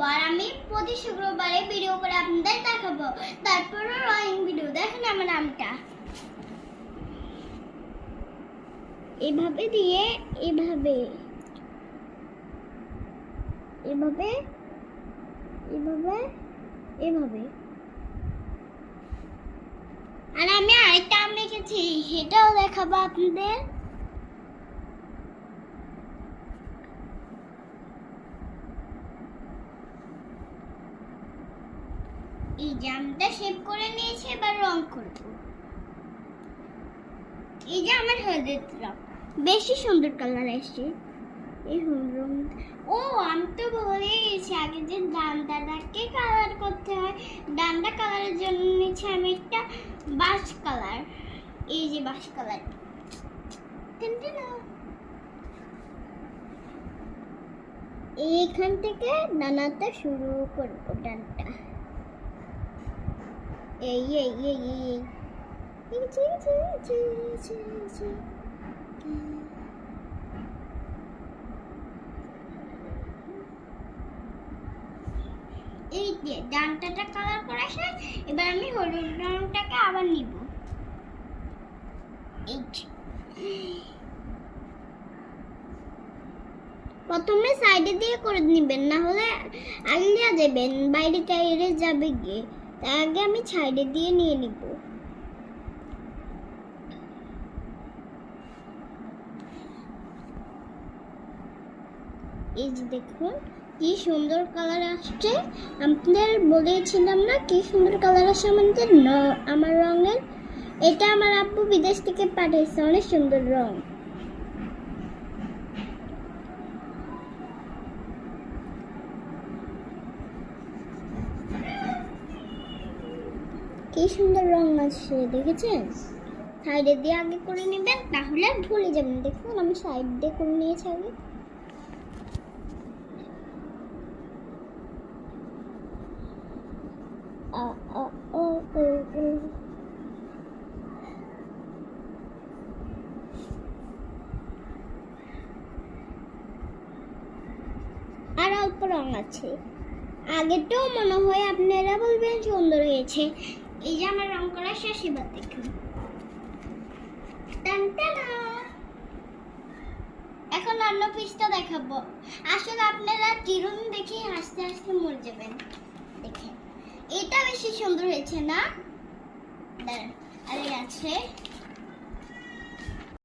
দেখাবো, আর আমি প্রতি শুক্রবারে ভিডিও করে আপনাদের দেখাবো। তারপরে ড্রয়িং ভিডিও দেখেন আমার নামটা এভাবে দিয়ে এভাবে এভাবে এভাবে এভাবে। আর আমি আরেকটা আম রেখেছি, সেটাও দেখাবো আপনাদের। এই জামটা শেপ করে নিয়েছি, এবার রং করব। এই যে আমার হলুদ রং, বেশি সুন্দর কালার আসছে। এই রং, ও আমি তো ভুলে গেছি আগে যে ডান্ডাটাকে কালার করতে হয়। ডান্ডা কালারের জন্য নিচ্ছি আমি একটা বাস কালার। এই যে বাস কালার, এইখান থেকে ডানাটা শুরু করব। ডানটা এই এই এই এই এই যে ডানটাটা কালার করা শেষ। এবার আমি হলুদ রংটাকে আবার নিব। প্রথমে সাইডে দিয়ে করে নেবেন, না হলে আলিয়া দেবেন, বাইরে টাইরে যাবে গিয়ে। তার আগে আমি সাইডে দিয়ে নিয়ে নিব। এই যে দেখুন কি সুন্দর কালার আসছে। আপনাদের বলেছিলাম না কি সুন্দর কালার আসছে আমাদের আমার রঙের। এটা আমার আব্বু বিদেশ থেকে পাঠিয়েছে, অনেক সুন্দর রং। কি সুন্দর রং আসছে দেখেছেন। সাইডে দিয়ে আগে করে নেবেন, তাহলে ভুলে যাবেন। দেখুন আমি সাইড দিয়ে করে নিয়েছি আগে। আর অল্প রং আছে, আগেরটাও মনে হয় আপনারা বলবেন সুন্দর হয়েছে। এই যে আমার রং করা শেষ, এবার দেখুন। এখন অন্য পিসটা দেখাবো। আসলে আপনারা চিরুন দেখে হাসতে হাসতে মরে যাবেন। দেখেন এটা বেশি সুন্দর হয়েছে না? আরে আছে